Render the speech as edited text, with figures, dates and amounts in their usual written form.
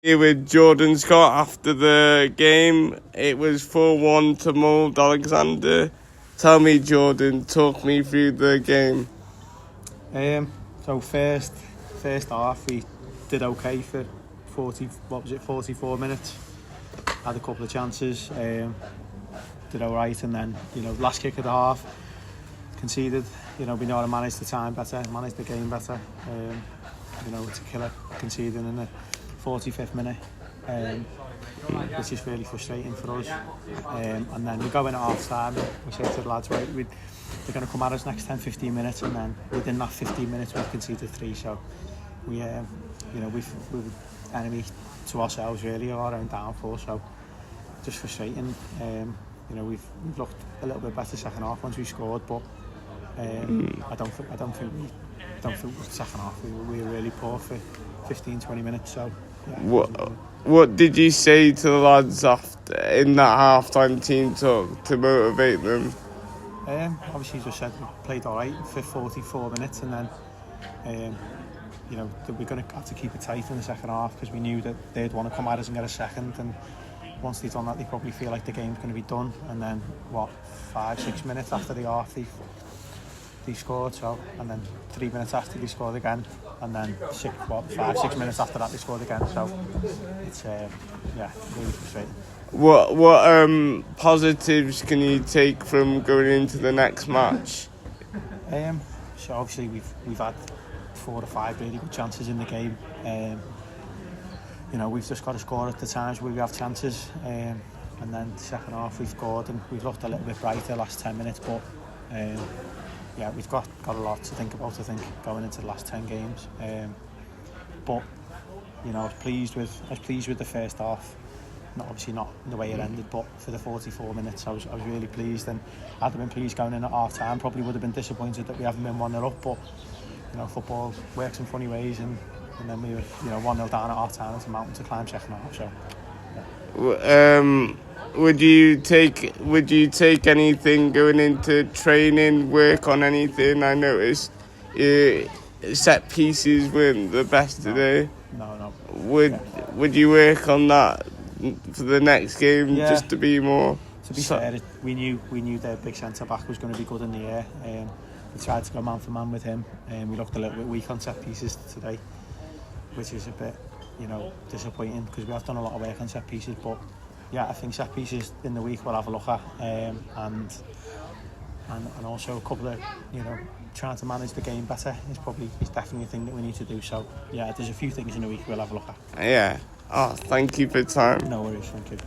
Here with Jordan Scott after the game. It was 4-1 to Mold Alexandra. Tell me, Jordan, talk me through the game. So first half we did okay for 44 minutes. Had a couple of chances, did alright, and then last kick of the half conceded. We know how to manage the time better, manage the game better. It's a killer conceding in the 45th minute, which is really frustrating for us. And then we go in at half time. We say to the lads, right, they're going to come at us next 10-15 minutes, and then within that 15 minutes we've conceded 3. So we've enemy to ourselves really, of our own downfall. So just frustrating. We've looked a little bit better second half once we scored, but I don't think the second half we were really poor for 15-20 minutes. So yeah. What did you say to the lads after in that half-time team talk to motivate them? Obviously, just said we played all right for 44 minutes, and then that we're going to have to keep it tight in the second half, because we knew that they'd want to come at us and get a second, and once they've done that, they probably feel like the game's going to be done. And then 5-6 minutes after the half, they scored. So, and then 3 minutes after they scored again, and then 5-6 minutes after that they scored again. So it's really frustrating. What positives can you take from going into the next match? So obviously we've had 4 or 5 really good chances in the game. We've just got to score at the times where we have chances, and then the second half we've scored and we've looked a little bit brighter the last 10 minutes, but we've got a lot to think about, I think, going into the last 10 games. But I was pleased with the first half. Obviously not the way it ended, but for the 44 minutes I was really pleased, and I'd have been pleased going in at half time. Probably would have been disappointed that we haven't been 1-0 up, but football works in funny ways, and then we were 1-0 down at half time. It's a mountain to climb second half. So yeah. Would you take anything going into training, work on anything? I noticed set pieces weren't the best today. No. Would you work on that for the next game, just to be more? To be fair, we knew their big centre back was going to be good in the air. We tried to go man for man with him, and we looked a little bit weak on set pieces today, which is a bit disappointing, because we have done a lot of work on set pieces. But I think set pieces in the week we'll have a look at, and also a couple of trying to manage the game better is definitely a thing that we need to do. So there's a few things in the week we'll have a look at. Yeah. Oh, thank you for your time. No worries, thank you.